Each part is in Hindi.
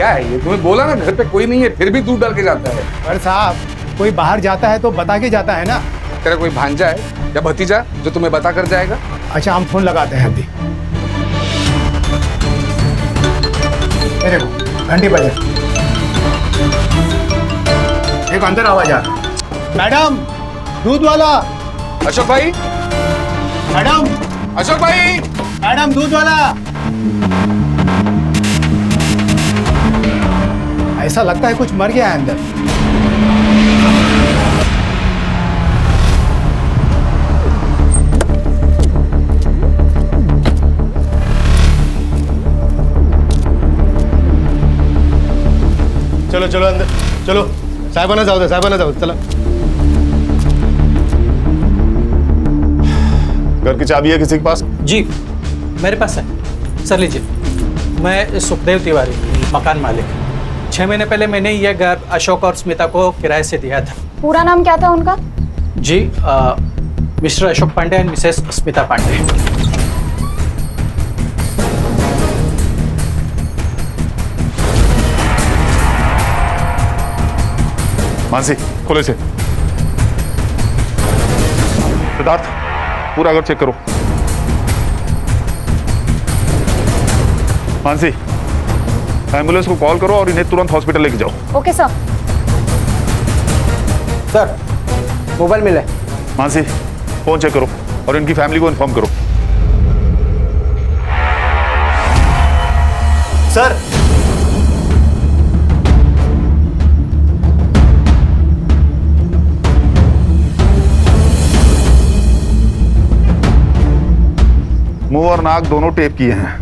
क्या है ये? तुम्हें बोला ना घर पे कोई नहीं है, फिर भी दूध डाल के जाता है। पर साहब, कोई बाहर जाता है तो बता के जाता है ना। तेरा कोई भांजा है या भतीजा जो तुम्हें बता कर जाएगा? अच्छा, हम फोन लगाते हैं अभी। मेरे को घंटी बजे एक अंदर आवाज आ रहा। मैडम, दूध वाला। अशोक भाई, मैडम, अशोक भाई, मैडम दूध वाला। ऐसा लगता है कुछ मर गया है अंदर। चलो चलो अंदर चलो। साहेबाना जाऊ दे, साहेबाना जाऊ दे, चला। घर की चाबी है किसी के पास? जी मेरे पास है सर, लीजिए। मैं सुखदेव तिवारी, मकान मालिक। 6 महीने पहले मैंने यह घर अशोक और स्मिता को किराए से दिया था। पूरा नाम क्या था उनका? जी Mr Ashok Pandey and Mrs Smita Pandey. Mansi, खोले से। सिद्धार्थ, पूरा घर चेक करो। मानसी, एम्बुलेंस को कॉल करो और इन्हें तुरंत हॉस्पिटल लेके जाओ। Okay sir. सर, मोबाइल मिला है। मानसी, फोन चेक करो और इनकी फैमिली को इन्फॉर्म करो। सर, मुंह और नाक दोनों टेप किए हैं।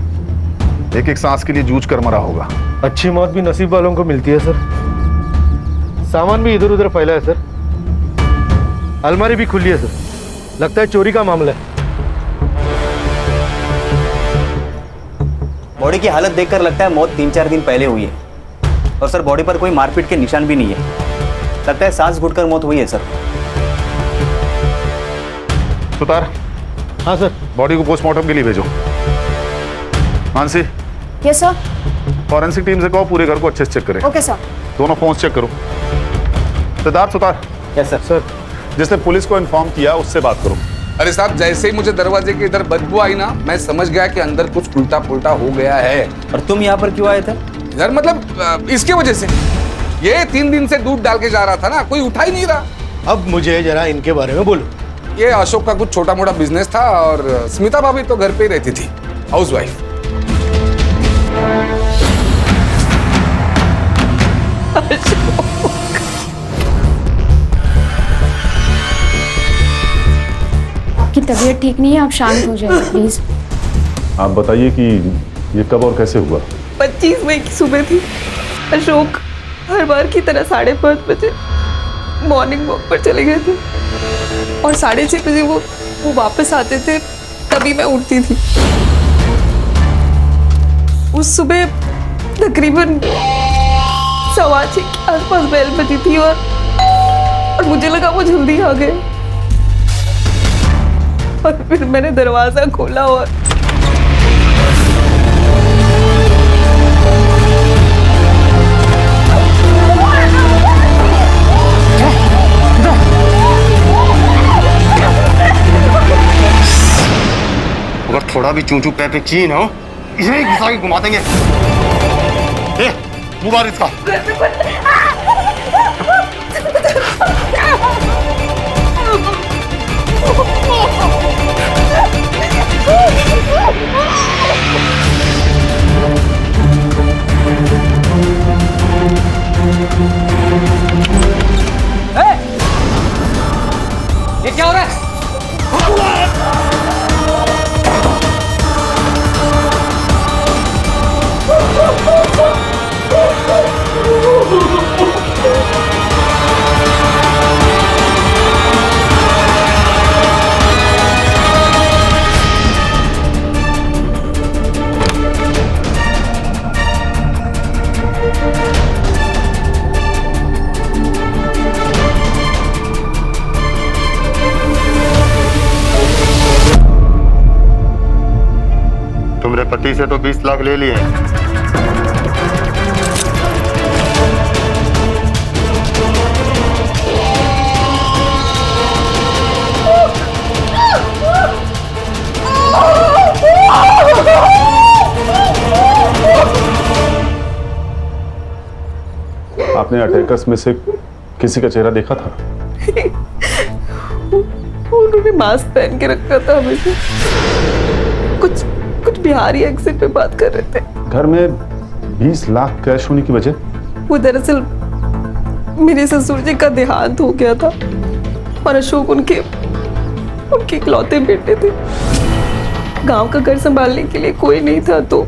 एक एक सांस के लिए जूझ कर मरा होगा। अच्छी मौत भी नसीब वालों को मिलती है सर। सामान भी इधर उधर फैला है सर। अलमारी भी खुली है सर। लगता है चोरी का मामला है। बॉडी की हालत देखकर लगता है मौत 3-4 दिन पहले हुई है। और सर, बॉडी पर कोई मारपीट के निशान भी नहीं है। लगता है सांस घुटकर मौत हुई है सर। सुतार, हाँ सर। बॉडी को पोस्टमार्टम के लिए भेजो। Mansi, yes sir. Forensic team से कहो पूरे घर को अच्छे से चेक करें। Okay sir. दोनों फोन चेक करो। Siddharth, Sutar, yes sir. Sir, जिसने पुलिस को इन्फॉर्म किया उससे बात करो। अरे साहब, जैसे ही मुझे दरवाजे के इधर बदबू आई ना, मैं समझ गया कि अंदर कुछ उल्टा पुल्टा हो गया है। और तुम यहाँ पर क्यों आए थे? यार मतलब इसके वजह से। ये 3 दिन से दूध डाल के जा रहा था ना, कोई उठा ही नहीं रहा। अब मुझे जरा इनके बारे में बोलो। ये अशोक का कुछ छोटा मोटा बिजनेस था और स्मिता भाभी तो घर पे ही रहती थी, हाउसवाइफ। आपकी तबीयत ठीक नहीं है, आप शांत हो जाइए प्लीज। आप बताइए कि ये कब और कैसे हुआ? 25 मई की सुबह थी। अशोक हर बार की तरह 5:30 बजे मॉर्निंग वॉक पर चले गए थे और 6:30 बजे वो वापस आते थे, तभी मैं उठती थी। उस सुबह तकरीबन 6:15 के आसपास बेल बजी थी और मुझे लगा वो जल्दी आ गए। और फिर मैंने दरवाजा खोला और अगर थोड़ा भी चूचू पे चीन हो, इसे ही घुसा के घुमा देंगे। मुबार इसका। ये क्या हो रहा है? तुमरे पति से तो 20 लाख ले लिए। आपने अटैकर्स में से किसी का चेहरा देखा था? उन्होंने मास्क पहन के रखा था हमेशा। कुछ बिहारी एक्सेंट पे बात कर रहे थे। घर में 20 लाख कैश होने की वजह? वो दरअसल मेरे ससुर जी का देहांत हो गया था और अशोक उनके इकलौते बेटे थे। गांव का घर संभालने के लिए कोई नहीं था तो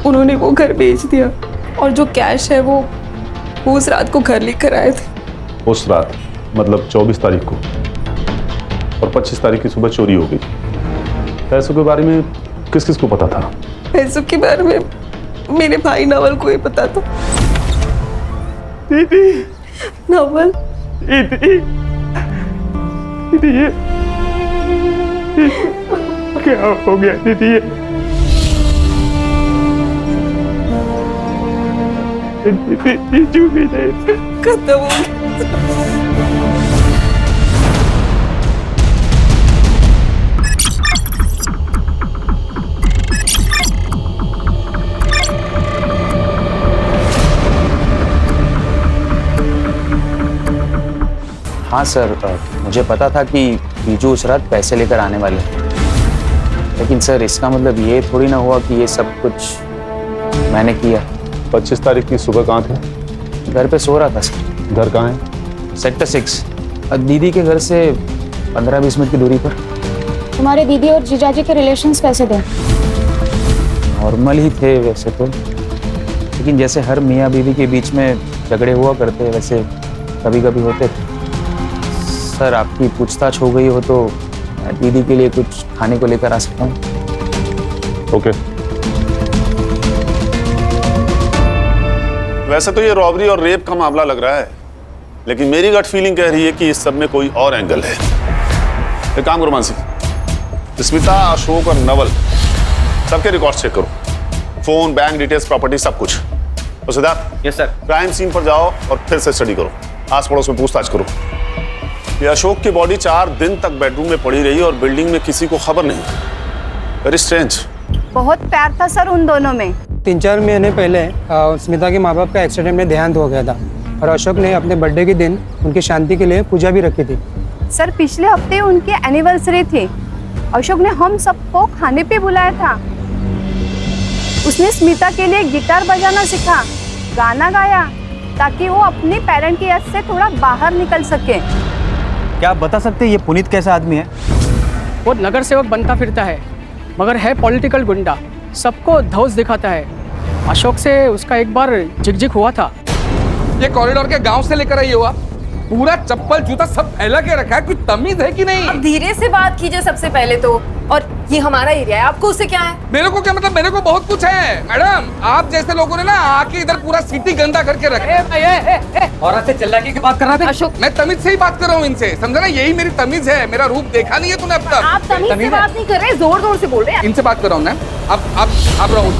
उन्होंने वो घर बेच दिया और जो कैश है वो उस रात को घर लेकर आए थे। उस रात मतलब 24 तारीख को, और 25 तारीख की सुबह चोरी हो गई। पैसों के बारे में किस किस को पता था? पैसों के बारे में मेरे भाई नवल को ही पता था। दीदी, नवल, दीदी, दीदी ये क्या हो गया दीदी? ये जो भी नहीं खत्म हो गया। हाँ सर, मुझे पता था कि बीजू उस रात पैसे लेकर आने वाले हैं, लेकिन सर इसका मतलब ये थोड़ी ना हुआ कि ये सब कुछ मैंने किया। 25 तारीख की सुबह कहाँ थे? घर पे सो रहा था सर। घर कहाँ है? सेक्टर 6, दीदी के घर से 15-20 मिनट की दूरी पर। तुम्हारे दीदी और जीजाजी के रिलेशंस कैसे थे? नॉर्मल ही थे वैसे तो, लेकिन जैसे हर मियाँ बीवी के बीच में झगड़े हुआ करते वैसे कभी कभी होते थे। सर आपकी पूछताछ हो गई हो तो मैं दीदी के लिए कुछ खाने को लेकर आ सकता हूँ? ओके। वैसे तो ये रॉबरी और रेप का मामला लग रहा है, लेकिन मेरी गट फीलिंग कह रही है कि इस सब में कोई और एंगल है। एक काम करो मानसी, स्मिता, अशोक और नवल सबके रिकॉर्ड चेक करो, फोन, बैंक डिटेल्स, प्रॉपर्टी, सब कुछ। तो Siddharth, yes sir. Crime scene पर जाओ और फिर से स्टडी करो, आस पड़ोस में पूछताछ करो। ये अशोक की बॉडी 4 दिन तक बेडरूम में पड़ी रही और बिल्डिंग में किसी को खबर नहीं। Very strange. बहुत प्यार था सर उन दोनों में। 3-4 महीने पहले स्मिता के माँ बाप का एक्सीडेंट में देहांत हो गया था और अशोक ने अपने बर्थडे के दिन उनकी शांति के लिए पूजा भी रखी थी। सर पिछले हफ्ते उनकी एनिवर्सरी थी। अशोक ने हम सबको खाने पे बुलाया था। उसने स्मिता के लिए गिटार बजाना सीखा, गाना गाया ताकि वो अपने पेरेंट की याद से थोड़ा बाहर निकल सके। क्या आप बता सकते हैं ये पुनीत कैसा आदमी है? वो नगर सेवक बनता फिरता है मगर है पॉलिटिकल गुंडा, सबको धौस दिखाता है। अशोक से उसका एक बार झिकझिक हुआ था। ये कॉरिडोर के गांव से लेकर आई हुआ पूरा चप्पल जूता सब फैला के रखा है, कोई तमीज है कि नहीं? अब धीरे से बात कीजिए सबसे पहले तो। और ये हमारा एरिया है, आपको उससे क्या है? मेरे को क्या मतलब? मेरे को बहुत कुछ है मैडम। आप जैसे लोगों ने ना आके इधर पूरा सिटी गंदा करके रखा। औरत से चिल्ला के बात कर रहा था अशोक, मैं तमीज से ही बात कर रहा हूँ इनसे, समझा ना? यही मेरी तमीज है। मेरा रूप देखा नहीं है तूने अब तक? आप तमीज से बात नहीं कर रहे, जोर जोर से बोल रहे हैं। इनसे बात कर रहा हूँ ना। अब रहूँ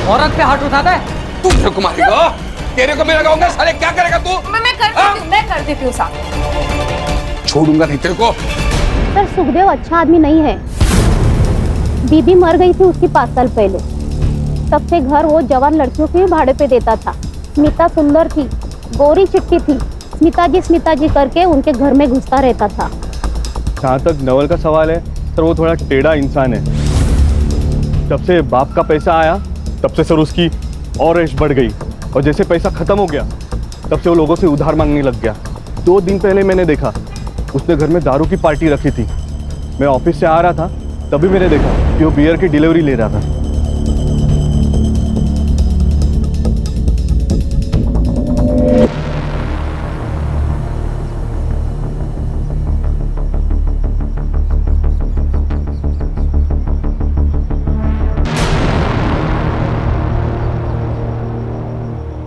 औरत पे हाथ उठाता है तू कुमारी को, तेरे को मैं लगाऊंगा। साले क्या करेगा तू? मैं कर देती हूँ साथ। छोड़ूंगा नहीं तेरे को। सर सुखदेव अच्छा आदमी नहीं है। बीबी मर गई थी उसकी 5 साल पहले, तब से घर वो जवान लड़कियों के भाड़े पे देता था। स्मिता सुंदर थी, गोरी चिट्टी थी, स्मिता जी करके उनके घर में घुसता रहता था। जहाँ तक नवल का सवाल है सर, वो थोड़ा टेढ़ा इंसान है। जब से बाप का पैसा आया तब से सर उसकी और ऐश बढ़ गई, और जैसे पैसा खत्म हो गया तब से वो लोगों से उधार मांगने लग गया। 2 दिन पहले मैंने देखा उसने घर में दारू की पार्टी रखी थी। मैं ऑफिस से आ रहा था तभी मैंने देखा कि वो बियर की डिलीवरी ले रहा था।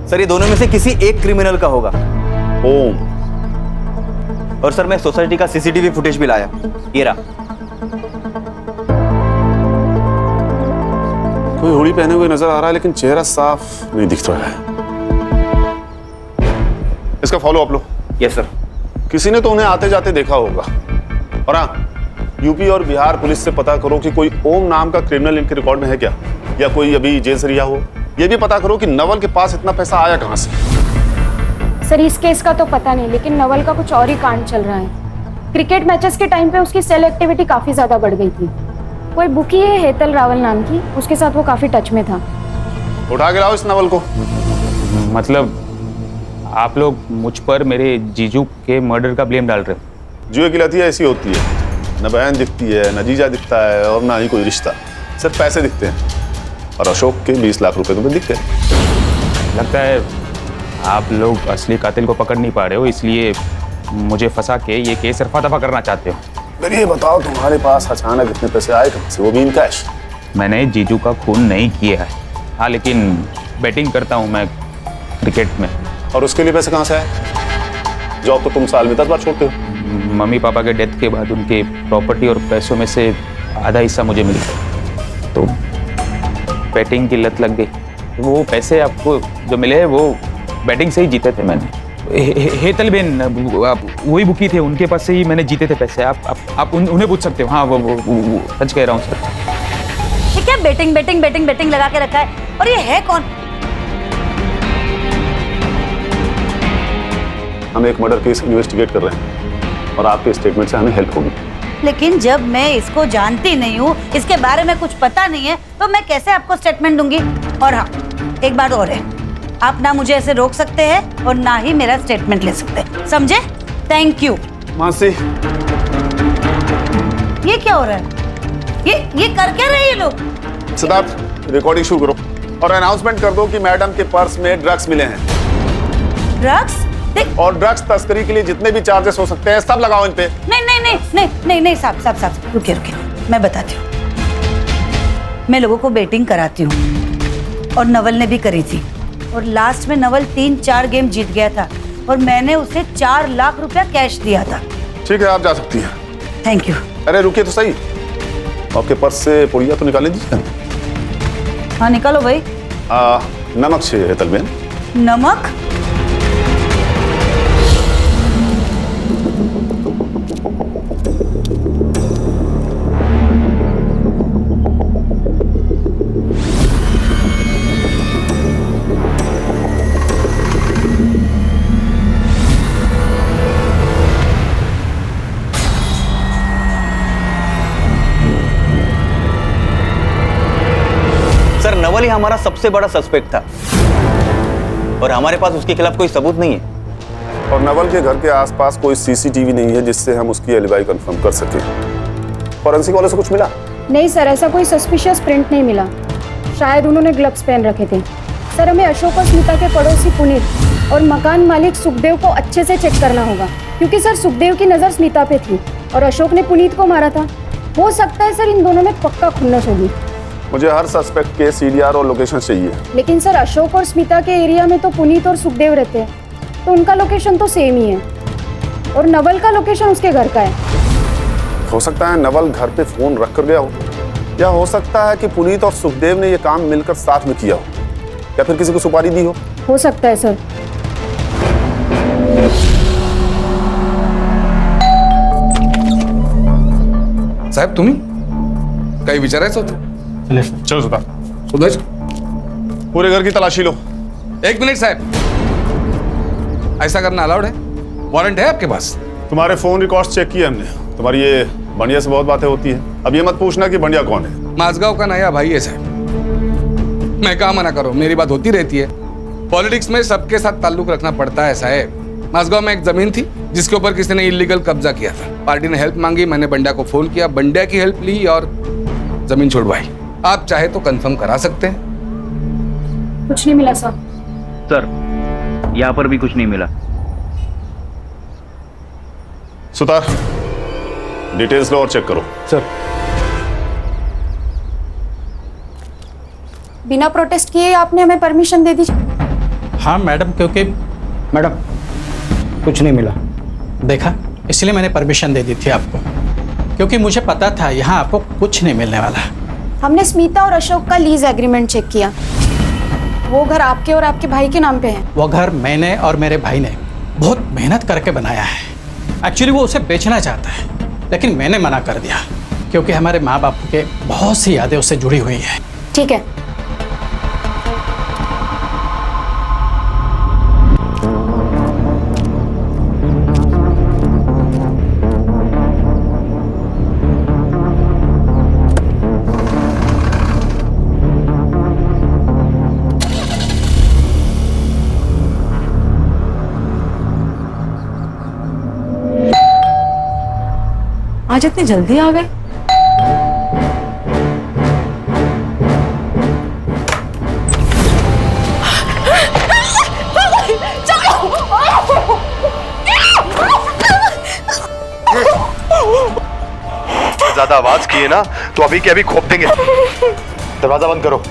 सर ये दोनों में से किसी एक क्रिमिनल का होगा। ओम। और सर मैं सोसाइटी का सीसीटीवी फुटेज भी लाया, ये रहा। कोई हुडी पहने हुए नजर आ रहा है लेकिन चेहरा साफ नहीं दिख रहा है। इसका फॉलो अप लो। Yes sir. किसी ने तो उन्हें आते जाते देखा होगा। और हाँ, यूपी और बिहार पुलिस से पता करो कि कोई ओम नाम का क्रिमिनल इनके रिकॉर्ड में है क्या, या कोई अभी जेल से रिहा हो, ये भी पता करो कि नवल के पास इतना पैसा आया कहाँ से। सर इस केस का तो पता नहीं, लेकिन नवल का कुछ और ही कांड चल रहा है। क्रिकेट मैचेस के टाइम पे उसकी सेल एक्टिविटी काफी ज्यादा बढ़ गई थी। कोई बुकी है हेतल रावल नाम की, उसके साथ वो काफी टच में था। उठा के लाओ इस नवल को। मतलब आप लोग मुझ पर मेरे जीजू के मर्डर का ब्लेम डाल रहे हो? जुए की लती ऐसी होती है, न बहन दिखती है, न जीजा दिखता है, और ना ही कोई रिश्ता, सिर्फ पैसे दिखते हैं। और अशोक के 20 लाख रुपए तुम्हें दिख गए। लगता है आप लोग असली कातिल को पकड़ नहीं पा रहे हो, इसलिए मुझे फंसा के ये केस रफा दफा करना चाहते हो। फिर ये बताओ तुम्हारे पास अचानक इतने पैसे आए कहाँ से, वो भी इन कैश? मैंने जीजू का खून नहीं किया है, हाँ, लेकिन बैटिंग करता हूँ मैं क्रिकेट में। और उसके लिए पैसे कहाँ से आए? जॉब तो तुम साल में 10 बार छोड़ते हो। मम्मी पापा के डेथ के बाद उनके प्रॉपर्टी और पैसों में से आधा हिस्सा मुझे मिल गया, तो बैटिंग की लत लग गई। वो पैसे आपको जो मिले हैं वो बैटिंग से ही जीते थे मैंने। हेतल बेन वही बुकी थे, उनके पास से ही मैंने जीते थे पैसे। आप उन्हें पूछ सकते हो। हाँ वो सच कह रहा हूँ सर। ये क्या बेटिंग बेटिंग बेटिंग बेटिंग लगा के रखा है? और ये है कौन? हम एक मर्डर केस इन्वेस्टिगेट कर रहे हैं और आपके स्टेटमेंट से हमें हेल्प होगी। लेकिन जब मैं इसको जानती नहीं हूँ, इसके बारे में कुछ पता नहीं है, तो मैं कैसे आपको स्टेटमेंट दूंगी? और हाँ, एक बात और है, आप ना मुझे ऐसे रोक सकते हैं और ना ही मेरा स्टेटमेंट ले सकते हैं, समझे? Thank you. मासी, ये क्या हो रहा है? ये कर क्या रहे हैं ये लोग? सिद्धार्थ, रिकॉर्डिंग शुरू करो और अनाउंसमेंट कर दो कि मैडम के पर्स में ड्रग्स मिले हैं। ड्रग्स? और ड्रग्स तस्करी के लिए जितने भी चार्जेस हो सकते हैं सब लगाओ इन पे। नहीं नहीं नहीं नहीं नहीं नहीं साहब रुकिए मैं बताती हूँ। मैं लोगों को बेटिंग कराती हूँ और नवल ने भी करी थी, और लास्ट में नवल 3-4 गेम जीत गया था और मैंने उसे 4 लाख रुपया कैश दिया था। ठीक है, आप जा सकती हैं। Thank you. अरे रुकिए तो सही, आपके पर्स से पुड़िया तो निकाले दीजिए। हाँ निकालो भाई। नमक चाहिए हेतल बेन। नमक? नवल ही हमारा सबसे बड़ा सस्पेक्ट था और हमारे पास उसके खिलाफ कोई सबूत नहीं है। और नवल के घर के आसपास कोई सीसीटीवी नहीं है जिससे हम उसकी एलिबाई कंफर्म कर सकें। फॉरेंसिक वाले से कुछ मिला? नहीं सर, ऐसा कोई सस्पिशियस प्रिंट नहीं मिला। शायद उन्होंने ग्लव्स पहन रखे थे। सर हमें अशोक और स्मिता के पड़ोसी पुनीत और मकान मालिक सुखदेव को अच्छे से चेक करना होगा, क्योंकि सर सुखदेव की नज़र स्मिता पे थी और अशोक ने पुनीत को मारा था। हो सकता है सर इन दोनों में पक्का खुन्नस होगी। मुझे हर सस्पेक्ट के सीडीआर और लोकेशन चाहिए। लेकिन सर अशोक और स्मिता के एरिया में तो पुनीत और सुखदेव रहते हैं, तो उनका लोकेशन तो सेम ही है, और नवल का लोकेशन उसके घर का है। हो सकता है नवल घर पे फोन रख कर गया हो, या हो सकता है कि पुनीत और सुखदेव ने ये काम मिलकर साथ में किया हो, या फिर किसी को सुपारी दी हो सकता है सर। साहेब तुम्ही काही विचारायचं होतं? चलो सुदेश, पूरे घर की तलाशी लो। 1 मिनट साहब, ऐसा करना अलाउड है? वारंट है आपके पास? तुम्हारे फोन रिकॉर्ड्स चेक किए हमने, तुम्हारी ये बंडिया से बहुत बातें होती हैं। अब ये मत पूछना कि बंडिया कौन है। माझगांव का नया भाई है साहब। मैं कहा मना करो, मेरी बात होती रहती है। पॉलिटिक्स में सबके साथ ताल्लुक रखना पड़ता है साहब। माझगांव में एक जमीन थी जिसके ऊपर किसी ने इलीगल कब्जा किया था। पार्टी ने हेल्प मांगी, मैंने बंडिया को फोन किया, बंडिया की हेल्प ली और जमीन छुड़वाई। आप चाहे तो कंफर्म करा सकते हैं। कुछ नहीं मिला सर। सर यहाँ पर भी कुछ नहीं मिला। सुतार, डिटेल्स लो और चेक करो। सर। बिना प्रोटेस्ट किए आपने हमें परमिशन दे दी? हाँ मैडम, क्योंकि मैडम कुछ नहीं मिला। देखा, इसलिए मैंने परमिशन दे दी थी आपको, क्योंकि मुझे पता था यहाँ आपको कुछ नहीं मिलने वाला। हमने स्मिता और अशोक का लीज एग्रीमेंट चेक किया। वो घर आपके और आपके भाई के नाम पे है। वो घर मैंने और मेरे भाई ने बहुत मेहनत करके बनाया है। एक्चुअली वो उसे बेचना चाहता है, लेकिन मैंने मना कर दिया, क्योंकि हमारे माँ बाप के बहुत सी यादें उससे जुड़ी हुई हैं। ठीक है, आज इतनी जल्दी आ गए? ज्यादा आवाज किए ना तो अभी के अभी खोप देंगे। दरवाजा बंद करो।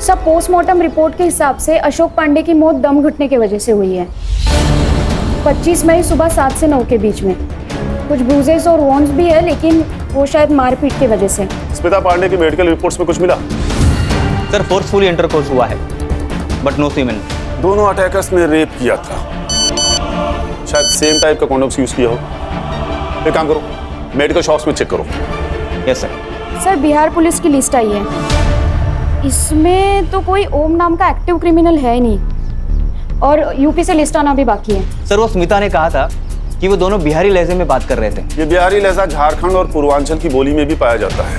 सब पोस्टमार्टम रिपोर्ट के हिसाब से अशोक पांडे की मौत दम घुटने की वजह से हुई है। 25 मई सुबह 7 से 9 के बीच में। कुछ ब्रूजेस और वॉन्ड्स भी है, लेकिन वो शायद मारपीट की वजह से। स्मिता पांडे की मेडिकल रिपोर्ट्स में कुछ मिला? सर फोर्सफुली इंटरकोर्स हुआ है बट नो सीमेन। दोनों अटैकर्स ने रेप किया था, शायद सेम टाइप का कॉन्डोम्स यूज किया हो। एक काम करो, मेडिकल शॉप्स में चेक करो। Yes sir. Sir Bihar police की लिस्ट आई है, इसमें तो कोई ओम नाम का एक्टिव क्रिमिनल है ही नहीं, और यूपी से लिस्ट आना भी बाकी है। सर वो स्मिता ने कहा था कि वो दोनों बिहारी लहजे में बात कर रहे थे। ये बिहारी लहजा झारखंड और पूर्वांचल की बोली में भी पाया जाता है।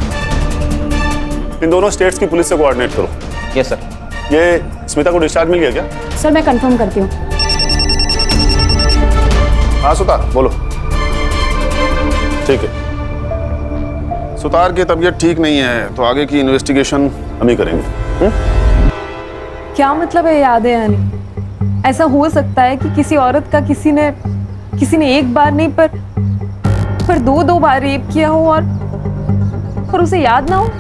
इन दोनों स्टेट्स की पुलिस से कोऑर्डिनेट करो। Yes sir. ये स्मिता को डिस्चार्ज मिल गया क्या? सर मैं कंफर्म करती हूँ। हाँ सुतार बोलो। ठीक है, सुतार की तबीयत ठीक नहीं है तो आगे की इन्वेस्टिगेशन हम ही करेंगे। क्या मतलब है यादें आनी? ऐसा हो सकता है कि किसी औरत का किसी ने एक बार नहीं पर दो बार रेप किया हो और उसे याद ना हो?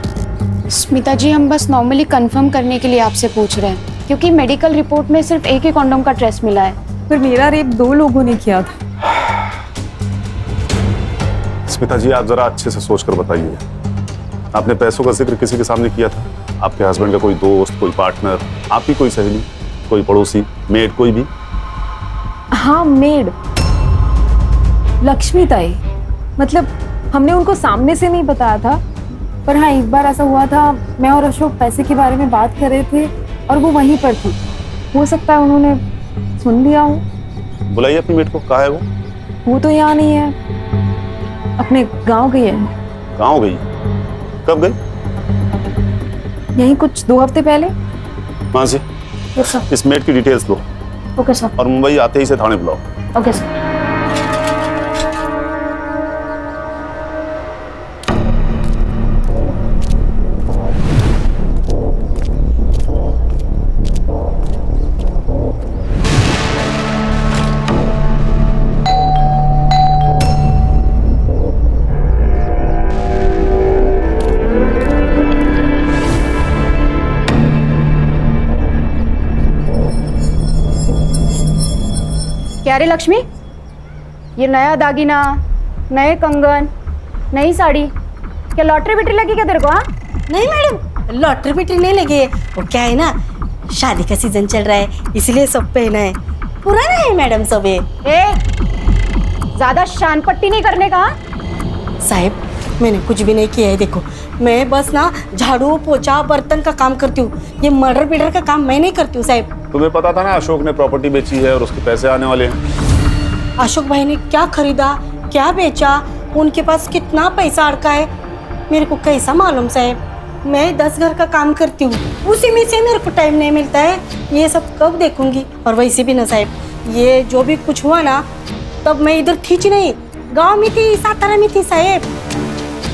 स्मिता जी, हम बस नॉर्मली कंफर्म करने के लिए आपसे पूछ रहे हैं, क्योंकि मेडिकल रिपोर्ट में सिर्फ एक ही कॉन्डोम का ट्रेस मिला है। पर मेरा रेप 2 लोगों ने किया था। स्मिता जी आप जरा अच्छे से सोच कर बताइए, आपने पैसों का जिक्र किसी के सामने किया था? आपके हस्बैंड का कोई दोस्त, कोई पार्टनर, आपकी कोई सहेली, कोई पड़ोसी, मेड, कोई भी? हाँ मेड, लक्ष्मी ताई। मतलब हमने उनको सामने से नहीं बताया था, पर हाँ एक बार ऐसा हुआ था, मैं और अशोक पैसे के बारे में बात कर रहे थे और वो वहीं पर थी। हो सकता है उन्होंने सुन लिया हो। बुलाइए अपनी मेड को। कहाँ है वो? वो तो यहाँ नहीं है, अपने गांव गई है। गाँव गई? कब गई? यही कुछ 2 हफ्ते पहले। वहाँ से इस मेड की डिटेल्स लो। Okay sir. और मुंबई आते ही से थाने बुलाओ। Okay sir. क्या रे लक्ष्मी, ये नया दागिना, नए कंगन, नई साड़ी, क्या लॉटरी बिटरी लगी क्या तेरे को? हाँ नहीं मैडम, लॉटरी बिटरी नहीं लगी है। वो क्या है ना, शादी का सीजन चल रहा है इसलिए सब पहना है। पुराना है मैडम सब। ज्यादा शान पट्टी नहीं करने का। साहब मैंने कुछ भी नहीं किया है, देखो मैं बस ना झाड़ू पोछा बर्तन का काम करती हूँ, ये मर्डर पीडर का काम मैं नहीं करती हूँ साहब। तुम्हें पता था ना अशोक ने प्रॉपर्टी बेची है और उसके पैसे आने वाले हैं। अशोक भाई ने क्या खरीदा क्या बेचा, उनके पास कितना पैसा अड़का है, मेरे को कैसा मालूम साहब। मैं 10 घर का काम करती हूँ, उसी में से मेरे को टाइम नहीं मिलता है, ये सब कब देखूंगी। और वैसे भी ना साहब, ये जो भी कुछ हुआ ना तब मैं इधर थी नहीं, गांव में थी, सातारा में थी साहब।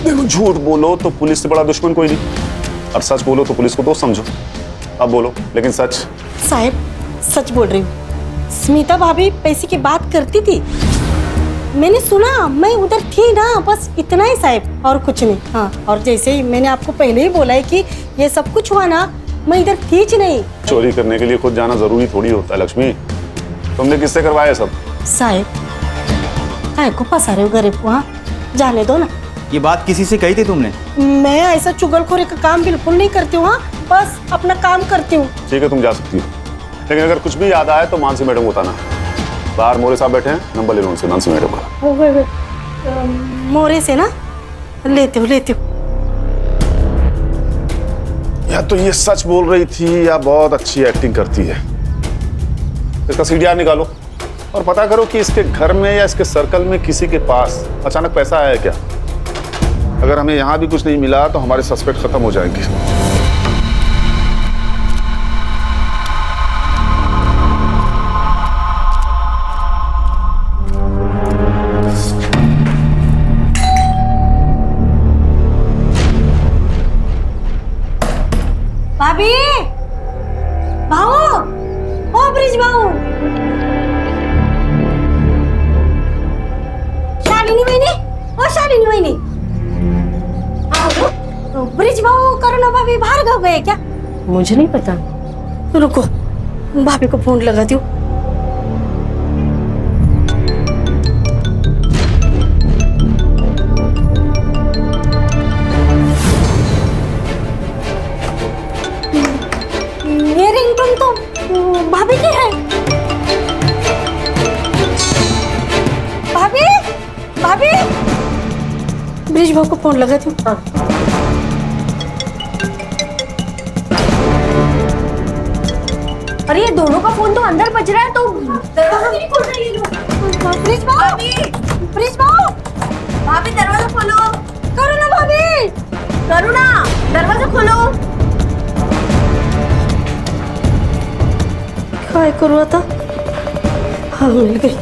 देखो झूठ बोलो तो पुलिस से बड़ा दुश्मन कोई नहीं, और सच बोलो तो पुलिस को दोस्त समझो। अब बोलो लेकिन सच। साहब सच बोल रही हूँ, स्मिता भाभी पैसे की बात करती थी, मैंने सुना, मैं उधर थी ना, बस इतना ही साहब और कुछ नहीं। हाँ, और जैसे ही मैंने आपको पहले ही बोला है कि ये सब कुछ हुआ ना, मैं इधर थी नहीं। चोरी करने के लिए खुद जाना जरूरी थोड़ी होता है लक्ष्मी, तुमने किससे करवाया सब? साहब काय को फंसा रहे हो गरीब को, हाँ जाने दो ना। ये बात किसी से कही थी तुमने? मैं ऐसा चुगलखोरी का काम बिल्कुल नहीं करती हूँ, हाँ बस अपना काम करती हूँ। ठीक है तुम जा सकती हो, लेकिन अगर कुछ भी याद आए तो मानसी मैडम को बताना। बाहर मोरे साहब बैठे हैं, नंबर ले लो उनसे, मानसी मैडम का। मोरे से ना लेते हो। या तो ये सच बोल रही थी या बहुत अच्छी एक्टिंग करती है। इसका सीडीआर निकालो और पता करो कि इसके घर में या इसके सर्कल में किसी के पास अचानक पैसा आया है क्या। अगर हमें यहाँ भी कुछ नहीं मिला तो हमारे सस्पेक्ट खत्म हो जाएंगे। भाभी, भाऊ, ओ ब्रिज भाऊ, शालिनी वहिनी, ओ शालिनी वहिनी, ब्रिज भाऊ करुणा भाभी बाहर गाँव गए क्या? मुझे नहीं पता। रुको भाभी को फोन लगाती हूँ। ये रिंगटोन तो भाभी की है। भाभी, भाभी, ब्रिज भाऊ को फोन लगाती हूँ। अरे ये दोनों का फोन तो अंदर बज रहा है, तो दरवाजा नहीं खोल रही है लोग। ब्रिज भाऊ, ब्रिज भाऊ, भाभी दरवाजा खोलो। करुणा भाभी, करुणा दरवाजा खोलो। काय करू आता? हाँ मिल गई।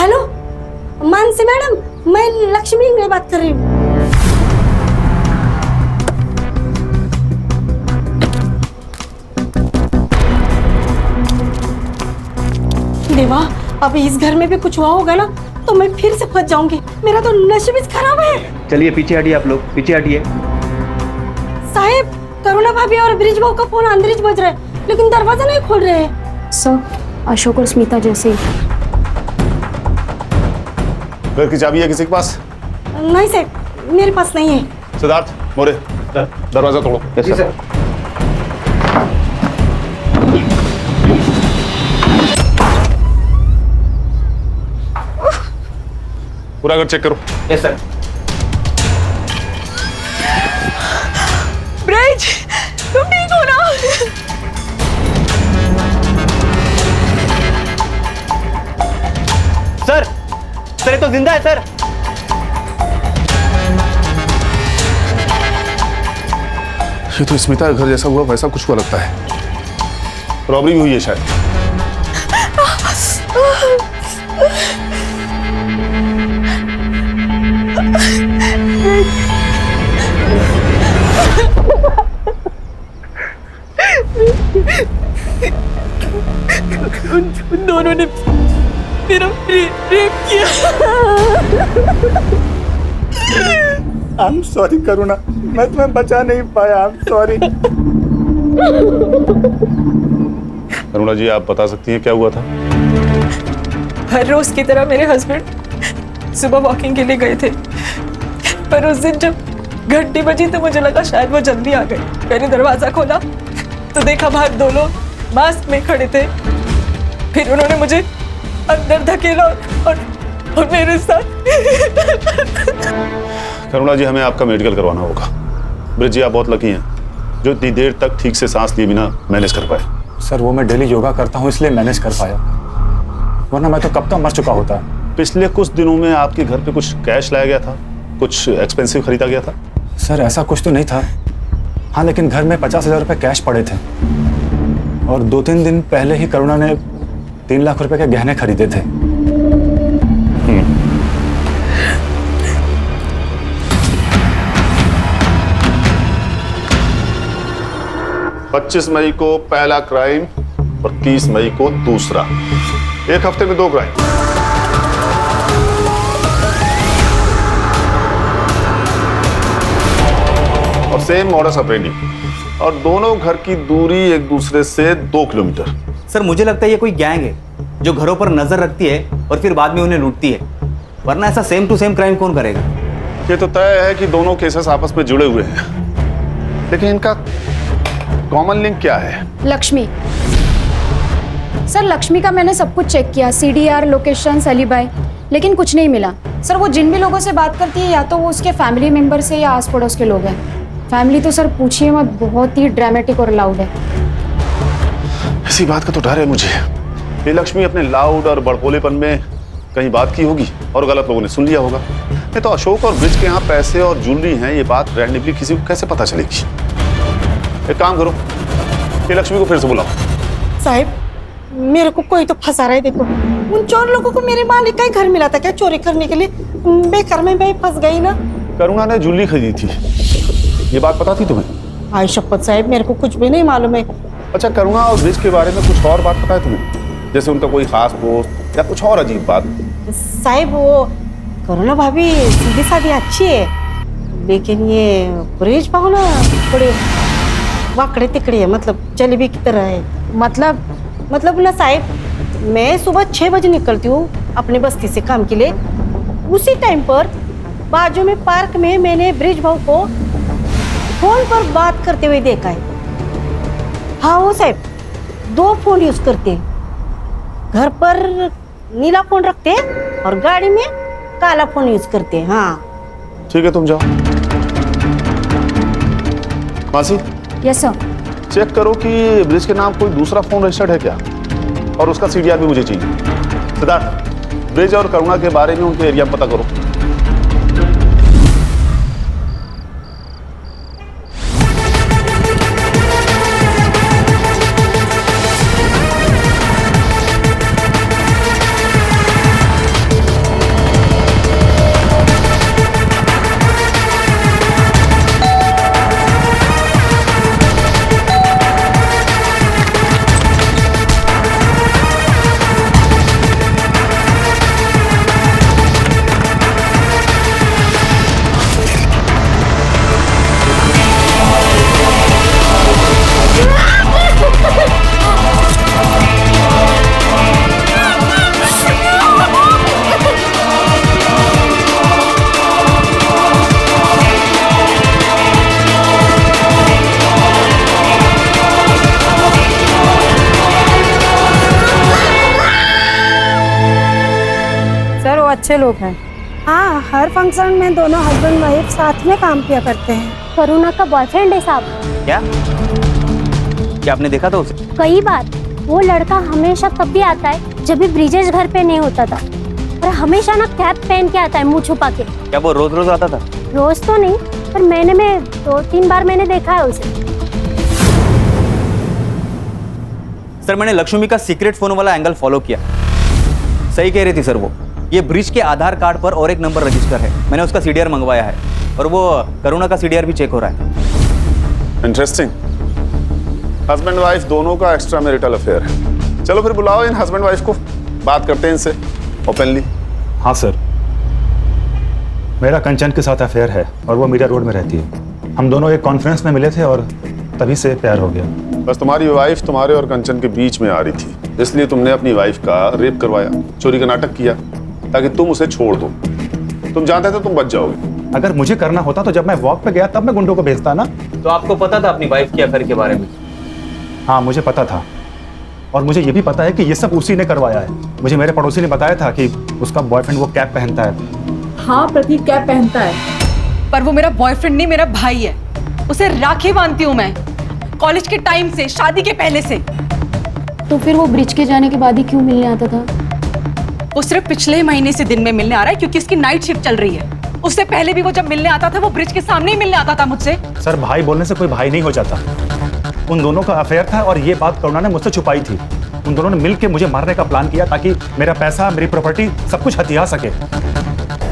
हेलो मानसी मैडम, मैं लक्ष्मी में बात कर रही हूँ। देवा, अब इस घर में भी कुछ हुआ होगा ना तो मैं फिर से फंस जाऊंगी, मेरा तो नसीब खराब है। चलिए पीछे हटिए, आप लोग पीछे हटिए। साहब करुणा भाभी और ब्रिज भाऊ का फोन अंदर ही बज रहा है, लेकिन दरवाजा नहीं खोल रहे हैं। सर अशोक और स्मिता जैसे। घर की चाबी है किसी के पास? नहीं साहब मेरे पास नहीं है। सिद्धार्थ, मोरे, दरवाजा तोड़ो। Yes sir. पूरा घर चेक करो। Yes sir. ब्रिज, तुम ठीक हो ना? सर, ये तो जिंदा है सर। ये तो स्मिता का घर जैसा हुआ वैसा कुछ हुआ लगता है। रॉबरी भी हुई है शायद। उन दोनों ने मेरा रेप किया। आई एम सॉरी करुणा, मैं तुम्हें बचा नहीं पाया। I am sorry. करुणा जी आप बता सकती हैं क्या हुआ था? हर रोज की तरह मेरे हस्बैंड सुबह वॉकिंग के लिए गए थे, पर उस दिन जब घंटी बजी तो मुझे लगा शायद वो जल्दी आ गए। मैंने दरवाजा खोला तो देखा बाहर दो लोग मास्क में खड़े थे फिर उन्होंने मुझे अंदर धकेला और मेरे साथ। करुणा जी, हमें आपका मेडिकल करवाना होगा। ब्रिज जी, आप बहुत लकी हैं जो इतनी देर तक ठीक से सांस लिए बिना मैनेज कर पाए। सर वो मैं डेली योगा करता हूँ इसलिए मैनेज कर पाया, वरना मैं तो कब का मर चुका होता। पिछले कुछ दिनों में आपके घर पे कुछ कैश लाया गया था, कुछ एक्सपेंसिव खरीदा गया था? सर ऐसा कुछ तो नहीं था, हाँ लेकिन घर में 50,000 रुपये कैश पड़े थे और 2-3 दिन पहले ही करुणा ने 3 लाख रुपए के गहने खरीदे थे। 25 मई को पहला क्राइम और 30 मई को दूसरा, एक हफ्ते में 2 क्राइम। और सेम मॉडस ऑपरेंडी, और दोनों घर की दूरी एक दूसरे से 2 किलोमीटर। सर मुझे लगता है ये कोई गैंग है जो घरों पर नजर रखती है और फिर बाद में उन्हें लूटती है, वरना ऐसा सेम टू सेम क्राइम कौन करेगा? ये तो तय है कि दोनों केसेस आपस में जुड़े हुए हैं, लेकिन इनका कॉमन लिंक क्या है? लक्ष्मी। सर लक्ष्मी का मैंने सब कुछ चेक किया, CDR, लोकेशन, एलिबाई, लेकिन कुछ नहीं मिला। सर वो जिन भी लोगों से बात करती है या तो वो उसके फैमिली मेंबर से या आस पड़ोस के लोग हैं। फैमिली तो सर पूछिए मत, बहुत ही ड्रामेटिक और लाउड है। इसी बात का तो डर है मुझे। ये लक्ष्मी अपने लाउड और बड़बोलेपन में कहीं बात की होगी और गलत लोगों ने सुन लिया होगा। नहीं तो अशोक और ब्रिज के यहाँ पैसे और ज्वेलरी हैं, ये बात रैंडमली किसी को कैसे पता चलेगी? एक काम करो, ये लक्ष्मी को फिर से बुलाओ। साहब मेरे को कोई तो फंसा रहा है। देखो उन चोर लोगों को मेरे मालिक का ही घर मिला था क्या चोरी करने के लिए? बेकार में मैं फंस गई ना। करुणा ने ज्वेलरी खरीदी थी, ये बात पता थी तुम्हें? आई शपथ साहब मेरे को कुछ भी नहीं मालूम है। अच्छा, करुणा और ब्रिज के बारे में कुछ और बात पता है तुम्हें? जैसे उनका कोई खास दोस्त या कुछ और अजीब बात? साहब वो करुणा भाभी सीधी सादी अच्छी है, लेकिन ये ब्रिज पाओ ना थोड़े वाकड़े तिकड़े है, मतलब जलेबी की तरह है। मतलब ना साहब, मैं सुबह 6 बजे निकलती हूँ अपने बस्ती से काम के लिए। उसी टाइम पर बाजू में पार्क में मैंने ब्रिज भाऊ को फोन पर बात करते हुए देखा है। हाँ वो साहब 2 फोन यूज करते हैं, घर पर नीला फोन रखते हैं और गाड़ी में काला फोन यूज करते हैं। हाँ ठीक है, तुम जाओ। मासी। Yes sir. चेक करो कि ब्रिज के नाम कोई दूसरा फोन रजिस्टर्ड है क्या, और उसका CDR भी मुझे चाहिए। सिद्धार्थ, ब्रिज और करुणा के बारे में उनके एरिया पता करो। अच्छे लोग हैं। हाँ, हर फंक्शन में दोनों हस्बैंड वाइफ साथ में काम किया करते हैं। करुणा का बॉयफ्रेंड है साहब। क्या आपने देखा था उसे? कई बार। वो लड़का हमेशा तब भी आता है जब भी ब्रिजेश घर पे नहीं होता था, और हमेशा ना कैप पहन के आता है, मुंह छुपा के। क्या वो रोज रोज आता था? रोज तो नहीं, पर महीने में 2-3 बार मैंने देखा है उसे। सर मैंने लक्ष्मी का सीक्रेट फोन वाला एंगल फॉलो किया। सही कह रही थी सर वो। ये ब्रिज के आधार कार्ड पर और एक नंबर रजिस्टर है, मैंने उसका CDR मंगवाया है, और वो करुणा का CDR भी चेक हो रहा है। इंटरेस्टिंग। हस्बैंड वाइफ दोनों का एक्स्ट्रा मैरिटल अफेयर है। चलो फिर बुलाओ इन हस्बैंड वाइफ को, बात करते हैं इनसे ओपनली। हाँ सर, मेरा कंचन के साथ अफेयर है और वो मीडिया रोड में रहती है। हम दोनों एक कॉन्फ्रेंस में मिले थे और तभी से प्यार हो गया। बस तुम्हारी वाइफ तुम्हारे और कंचन के बीच में आ रही थी, इसलिए तुमने अपनी वाइफ का रेप करवाया, चोरी का नाटक किया ताकि तुम उसे छोड़ दो। तुम जानते थे तुम बच जाओगे। अगर मुझे करना होता तो जब मैं वॉक पे गया तब मैं गुंडों को भेजता ना। तो आपको पता था अपनी वाइफ के अफेयर के बारे में? हाँ मुझे पता था, और मुझे ये भी पता है कि ये सब उसी ने करवाया है। मुझे मेरे पड़ोसी ने बताया था कि उसका बॉयफ्रेंड वो कैप पहनता है। हाँ प्रतीक कैप पहनता है, पर वो मेरा बॉयफ्रेंड नहीं, मेरा भाई है। उसे राखी बांधती हूँ मैं कॉलेज के टाइम से, शादी के पहले से। तो फिर वो ब्रिज के जाने के बाद ही क्यों मिलने आता था? वो सिर्फ पिछले महीने से दिन में मिलने आ रहा है क्योंकि इसकी नाइट शिफ्ट चल रही है। उससे पहले भी वो जब मिलने आता था वो ब्रिज के सामने ही मिलने आता था मुझसे। सर, भाई बोलने से कोई भाई नहीं हो जाता। उन दोनों का अफेयर था और ये बात करुणा ने मुझसे छुपाई थी। उन दोनों ने मिलकर मुझे मारने का प्लान किया ताकि मेरा पैसा, मेरी प्रॉपर्टी सब कुछ हथिया सके।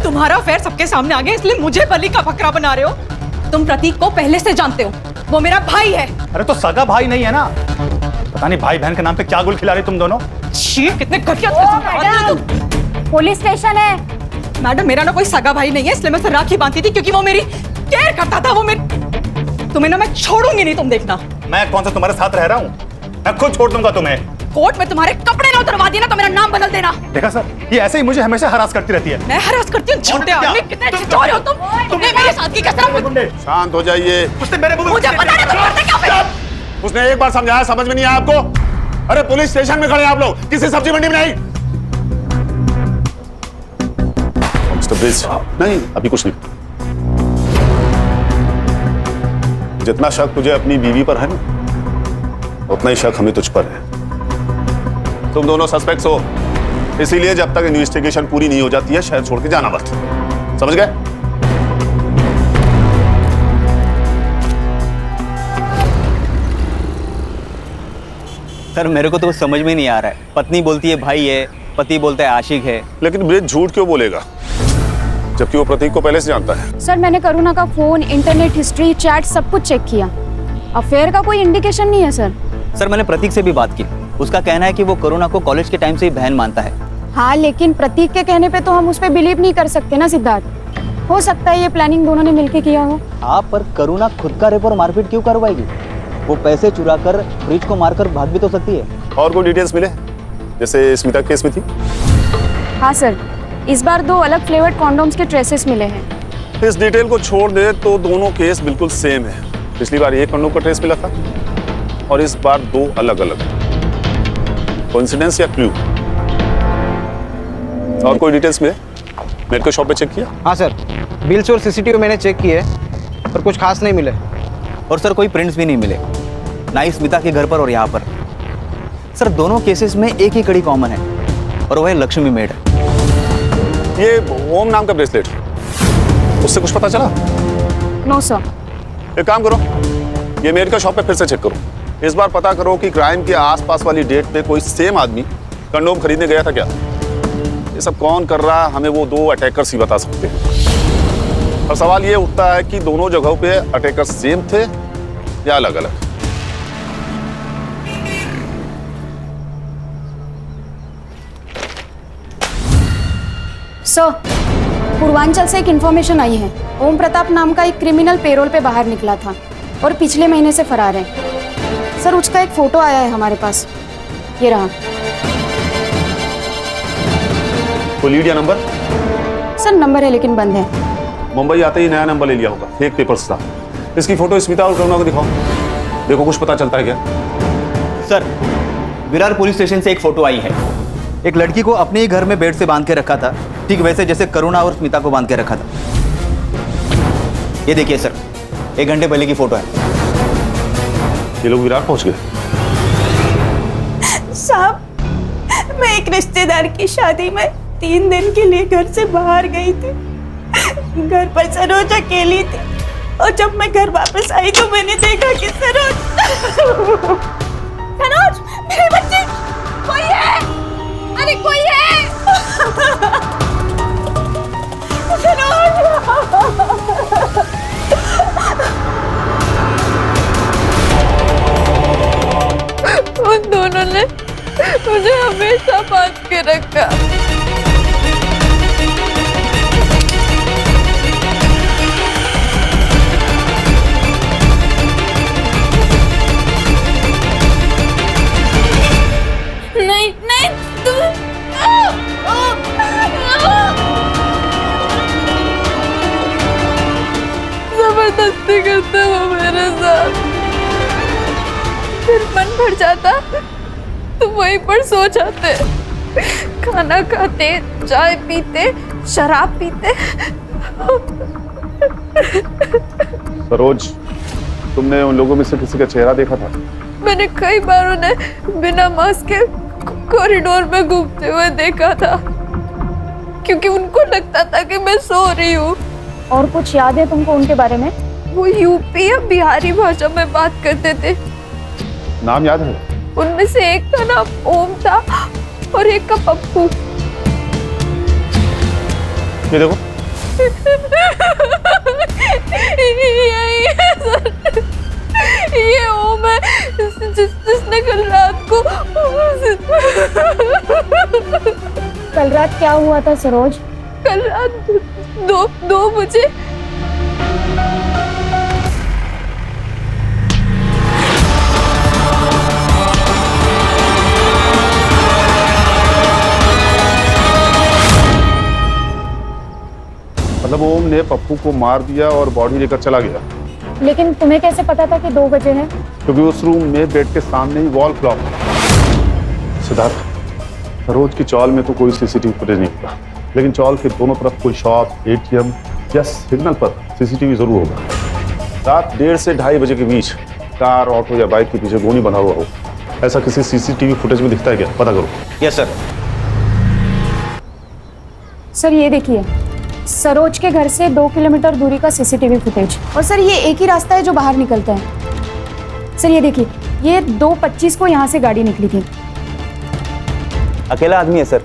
तुम्हारा अफेयर सबके सामने आ गया इसलिए मुझे बलि का बकरा बना रहे हो। तुम प्रतीक को पहले से जानते हो, वो मेरा भाई है। अरे तो सगा भाई नहीं है ना? पता नहीं भाई बहन के नाम पे क्या गुल खिला रही तुम दोनों। छी, कितने घटिया तुम। पुलिस स्टेशन है। मैडम, मेरा ना कोई सगा भाई नहीं है, इसलिए मैं उसे राखी बांधती थी क्योंकि वो मेरी केयर करता था। वो मेरी, तुम्हें ना मैं छोड़ूंगी नहीं, तुम देखना। मैं कौन सा तुम्हारे साथ रह रहा हूँ? मैं खुद छोड़ दूंगा तुम्हें। कोर्ट में तुम्हारे कपड़े ना उतरवा दिए ना तो मेरा नाम बदल देना। देखा सर, ये ऐसे ही मुझे हमेशा हरास करती रहती है। मैं हरास करती हूँ? छोटे आदमी, कितने छिछोरे हो तुम। तुमने मेरे साथ की कसरत। शांत हो जाइए। उसने मेरे मुझे पता नहीं तुम करते क्या फिर। उसने एक बार समझाया, समझ में नहीं आया आपको? अरे पुलिस स्टेशन में खड़े हैं आप लोग, किसी सब्जी मंडी में नहीं। मिस्टर ब्रिज, नहीं अभी कुछ नहीं। जितना शक तुझे अपनी बीवी पर है ना, उतना ही शक हमें तुझ पर है। तुम दोनों सस्पेक्ट्स हो, इसीलिए जब तक इन्वेस्टिगेशन पूरी नहीं हो जाती है शहर छोड़ के जाना मत। समझ गए? सर मेरे को तो कुछ समझ में नहीं आ रहा है। पत्नी बोलती है भाई है, पति बोलता है आशिक है। लेकिन ब्रिज झूठ क्यों बोलेगा जबकि वो प्रतीक को पहले से जानता है? सर, मैंने करुणा का फोन, इंटरनेट हिस्ट्री, चैट सब कुछ चेक किया। अफेयर का कोई इंडिकेशन नहीं है सर। सर मैंने प्रतीक से भी बात की, उसका कहना है कि वो करुणा को कॉलेज के टाइम से ही बहन मानता है। हाँ, लेकिन प्रतीक के कहने पे तो हम उस पर बिलीव नहीं कर सकते ना सिद्धार्थ। हो सकता है ये प्लानिंग दोनों ने मिलकर किया हो। आप पर करुणा खुद का रेप और मारपीट क्यों करवाएगी? वो पैसे चुरा कर ब्रिज को मारकर भाग भी तो सकती है। और कोई डिटेल्स मिले जैसे स्मिता केस में थी? हाँ सर, इस बार 2 अलग फ्लेवर्ड कॉन्डोम्स के ट्रेसेस मिले हैं। इस डिटेल को छोड़ दे तो दोनों केस बिल्कुल सेम है। पिछली बार एक कंडोम का ट्रेस मिला था और इस बार 2 अलग अलग। कोइंसिडेंस या क्लू? और कोई डिटेल्स मिले? मेडिकल शॉप पे चेक किया? हाँ सर, बिल्स और सीसीटीवी मैंने चेक किए पर कुछ खास नहीं मिले। और सर कोई प्रिंट्स भी नहीं मिले, ना ही स्मिता के घर पर और यहाँ पर। सर दोनों केसेस में एक ही कड़ी कॉमन है और वह लक्ष्मी मेड है। ये ओम नाम का ब्रेसलेट, उससे कुछ पता चला? No sir. एक काम करो, ये मेडिकल शॉप पे फिर से चेक करो। इस बार पता करो कि क्राइम के आसपास वाली डेट पे कोई सेम आदमी कंडोम खरीदने गया था क्या। ये सब कौन कर रहा है हमें वो 2 अटैकर्स ही बता सकते हैं। और सवाल ये उठता है कि दोनों जगहों पे अटैकर सेम थे या अलग अलग। सर, पूर्वांचल से एक इन्फॉर्मेशन आई है। ओम प्रताप नाम का एक क्रिमिनल पेरोल पे बाहर निकला था और पिछले महीने से फरार है। सर, उसका एक फोटो आया है हमारे पास, ये रहा। कोई लीड या नंबर? सर नंबर है लेकिन बंद है। मुंबई आते ही नया नंबर ले लिया होगा, फेक पेपर्स था। इसकी फोटो स्मिता और करुणा को दिखाओ, देखो कुछ पता चलता है क्या। सर विरार पुलिस स्टेशन से एक फोटो आई है। एक लड़की को अपने ही घर में बेड से बांध के रखा था, ठीक वैसे जैसे करुणा और स्मिता को बांध के रखा था। ये देखिए सर, 1 घंटे पहले की फोटो है। ये लोग विरार पहुंच गए? साहब, मैं एक रिश्तेदार की शादी में 3 दिन के लिए घर से बाहर गई थी। घर पर सरोज अकेली थी और जब मैं घर वापस आई तो मैंने देखा कि सरोज मेरे बच्चे, कोई है, अरे कोई है। उन दोनों ने मुझे हमेशा बांध के रखा। नहीं नहीं, जबरदस्ती करते हो मेरे साथ। फिर मन भर जाता तो वहीं पर सो जाते, खाना खाते, चाय पीते, शराब पीते। सरोज, तुमने उन लोगों में से किसी का चेहरा देखा था? मैंने कई बार उन्हें बिना मास्क के कॉरिडोर में घूमते हुए देखा था, क्योंकि उनको लगता था कि मैं सो रही हूँ। और कुछ याद है तुमको उनके बारे में? वो यूपी या बिहारी भाषा में बात करते थे। नाम याद है? उनमें से एक का नाम ओम था और एक का पप्पू। ये देखो। ये ओम है जिसने कल रात को। कल रात क्या हुआ था सरोज? कल रात 2 बजे मतलब ओम ने पप्पू को मार दिया और बॉडी लेकर चला गया। लेकिन तुम्हें कैसे पता था कि 2 बजे है? क्योंकि उस रूम में बेड के सामने ही वॉल क्लॉक था। सिद्धार्थ, सरोज की चौल में तो कोई सीसीटीवी फुटेज नहीं होगा, लेकिन चौल के दोनों तरफ कोई शॉप, एटीएम या सिग्नल पर सीसीटीवी जरूर होगा। रात 1:30 से 2:30 बजे के बीच कार, ऑटो या बाइक के पीछे गोनी बना हुआ हो, ऐसा किसी सीसीटीवी फुटेज में दिखता है क्या? पता करो। Yes sir. सर ये देखिए, सरोज के घर से 2 किलोमीटर दूरी का सीसीटीवी फुटेज। और सर ये एक ही रास्ता है जो बाहर निकलता है। सर ये देखिए, ये 2:25 को यहाँ से गाड़ी निकली थी। अकेला आदमी है सर,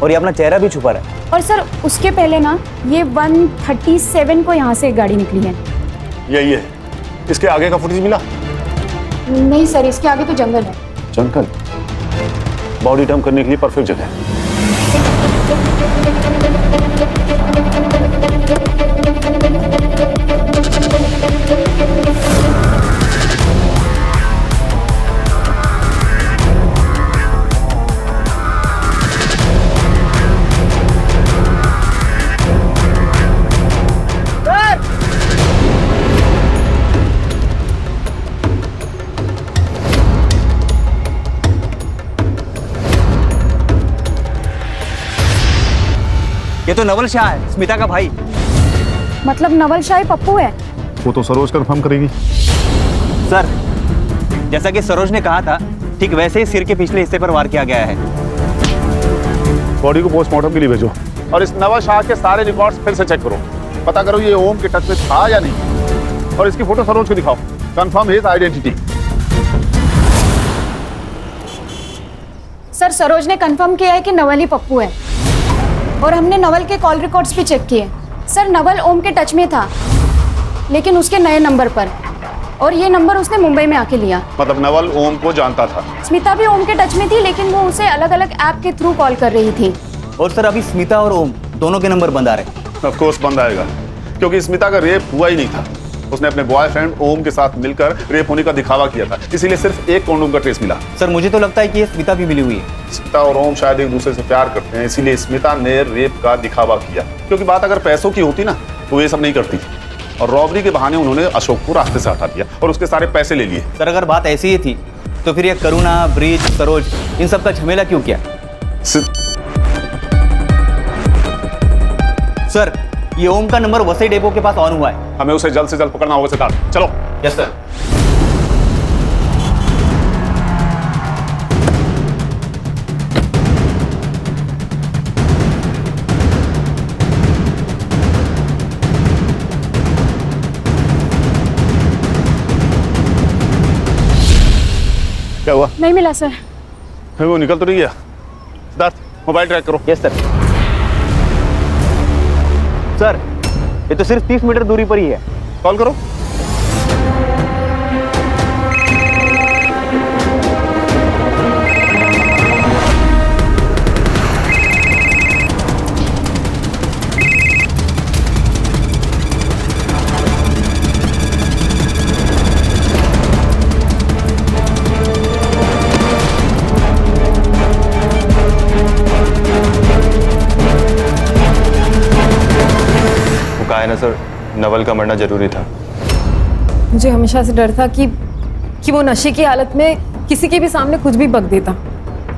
और ये अपना चेहरा भी छुपा रहा है। और सर उसके पहले ना, ये 1:37 को यहाँ से एक गाड़ी निकली है। यही है। इसके आगे का फुटेज मिला? नहीं सर, इसके आगे तो जंगल है। जंगल? बॉडी डंप करने के लिए परफेक्ट जगह है। ये तो नवल शाह है, स्मिता का भाई। मतलब नवल शाह पप्पू है? वो तो सरोज कंफर्म करेगी। सर, जैसा कि सरोज ने कहा था, ठीक वैसे ही सिर के पिछले हिस्से पर वार किया गया है। बॉडी को पोस्टमार्टम के लिए भेजो और इस नवाज शाह के सारे रिकॉर्ड्स फिर से चेक करो। पता करो ये ओम के टच में था या नहीं, और इसकी फोटो सरोज को दिखाओ। Confirm his identity. Sir Saroj ने कंफर्म किया है कि नवल ही पप्पू है, और हमने नवल के कॉल रिकॉर्ड्स भी चेक किए। सर नवल ओम के टच में था, लेकिन उसके नए नंबर पर, और ये नंबर उसने मुंबई में आके लिया। मतलब नवल ओम को जानता था। स्मिता भी ओम के टच में थी, लेकिन वो उसे अलग अलग ऐप के थ्रू कॉल कर रही थी। और सर अभी स्मिता और ओम दोनों के नंबर बंद आ रहे। ऑफ कोर्स बंद आएगा, क्योंकि स्मिता का रेप हुआ ही नहीं था। उसने अपने बॉयफ्रेंड ओम के साथ मिलकर रेप होने का दिखावा किया था, इसीलिए सिर्फ एक कॉन्डोम का ट्रेस मिला। सर मुझे तो लगता है कि ये स्मिता भी मिली हुई है। स्मिता और ओम शायद एक दूसरे से प्यार करते हैं, इसीलिए स्मिता ने रेप का दिखावा किया। क्योंकि बात अगर पैसों की होती ना, तो ये सब नहीं करती। और रॉबरी के बहाने उन्होंने अशोक को रास्ते से हटा दिया और उसके सारे पैसे ले लिए। सर अगर बात ऐसी ही थी, तो फिर ये करुणा, ब्रिज, सरोज, इन सब का झमेला क्यों किया? सर ये ओम का नंबर वसई डेपो के पास ऑन हुआ है। हमें उसे जल्द से जल्द पकड़ना होगा सिद्धार्थ। चलो। Yes sir. क्या हुआ? नहीं मिला सर। वो निकल तो नहीं गया? सिद्धार्थ मोबाइल ट्रैक करो। Yes sir. सर ये तो सिर्फ 30 मीटर दूरी पर ही है। कॉल करो। है ना सर, नवल का मरना जरूरी था। मुझे हमेशा से डर था कि वो नशे की हालत में किसी के भी सामने कुछ भी बक देता।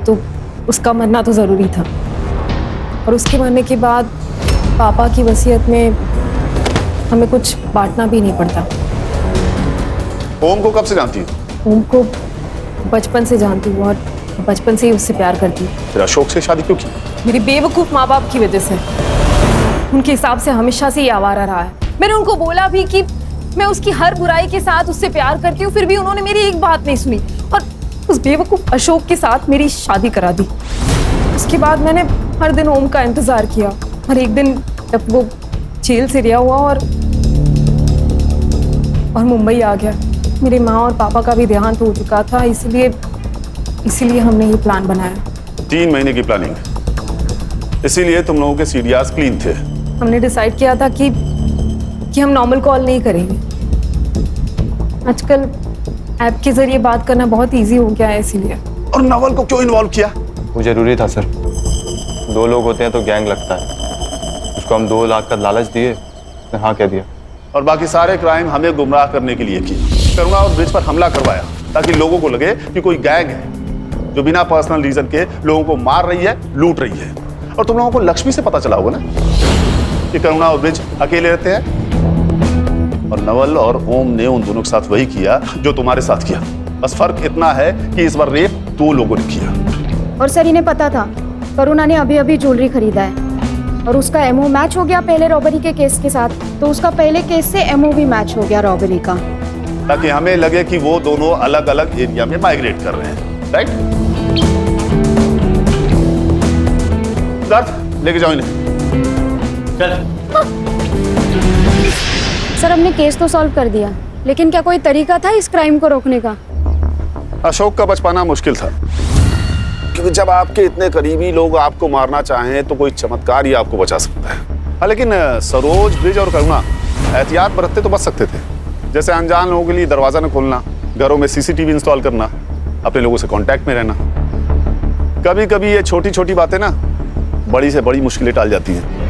तो उसका मरना तो ज़रूरी था। और उसके मरने के बाद पापा की वसीयत में हमें कुछ बांटना भी नहीं पड़ता। ओम को कब से जानती हो? ओम को बचपन से जानती हूँ और बचपन से ही उससे प्यार करती हूँ। फिर अशोक से शादी क्यों की? मेरी बेवकूफ़ माँ बाप की वजह से। उनके हिसाब से हमेशा से ही आवारा रहा है। मैंने उनको बोला भी कि मैं उसकी हर बुराई के साथ उससे प्यार करती हूँ, फिर भी उन्होंने मेरी एक बात नहीं सुनी और उस बेवकूफ़ अशोक के साथ मेरी शादी करा दी। उसके बाद मैंने हर दिन ओम का इंतज़ार किया और एक दिन जब वो जेल से रिहा हुआ और मुंबई आ गया, मेरी माँ और पापा का भी देहांत हो चुका था, इसीलिए हमने ये प्लान बनाया। 3 महीने की प्लानिंग, इसीलिए तुम लोगों के सीडीआरस क्लीन थे। हमने डिसाइड किया था कि हम नॉर्मल कॉल नहीं करेंगे। आजकल ऐप के जरिए बात करना बहुत इजी हो गया है, इसीलिए। और नवल को क्यों इन्वॉल्व किया? वो जरूरी था सर। 2 लोग होते हैं तो गैंग लगता है। उसको हम 2 लाख का लालच दिए, उसने हाँ कह दिया। और बाकी सारे क्राइम हमें गुमराह करने के लिए किए। करुणा और ब्रिज पर हमला करवाया ताकि लोगों को लगे कि कोई गैंग है जो बिना पर्सनल रीजन के लोगों को मार रही है, लूट रही है। और तुम लोगों को लक्ष्मी से पता चला होगा ना कि करुणा और ब्रिज अकेले रहते हैं, और नवल और ओम ने उन दोनों के साथ वही किया जो तुम्हारे साथ किया। बस फर्क इतना है कि इस बार रेप 2 लोगों ने किया। और सर इन्हें पता था करुणा ने अभी ज्वेलरी खरीदा है और उसका एमओ मैच हो गया पहले रॉबरी के केस के साथ, तो उसका पहले केस से एमओ भी मैच हो गया रॉबरी का, ताकि हमें लगे कि वो दोनों अलग अलग एरिया में माइग्रेट कर रहे हैं। राइट? सिद्धार्थ लेके जाओ इन्हें। सर हमने केस तो सॉल्व कर दिया, लेकिन क्या कोई तरीका था इस क्राइम को रोकने का? अशोक का बच पाना मुश्किल था, क्योंकि जब आपके इतने करीबी लोग आपको मारना चाहें तो कोई चमत्कार ही आपको बचा सकता है। हाँ, लेकिन सरोज, ब्रिज और करुणा एहतियात बरतते तो बच सकते थे। जैसे अनजान लोगों के लिए दरवाजा न खोलना, घरों में सीसीटीवी इंस्टॉल करना, अपने लोगों से कांटेक्ट में रहना। कभी कभी ये छोटी छोटी बातें ना बड़ी से बड़ी मुश्किलें टाल जाती हैं।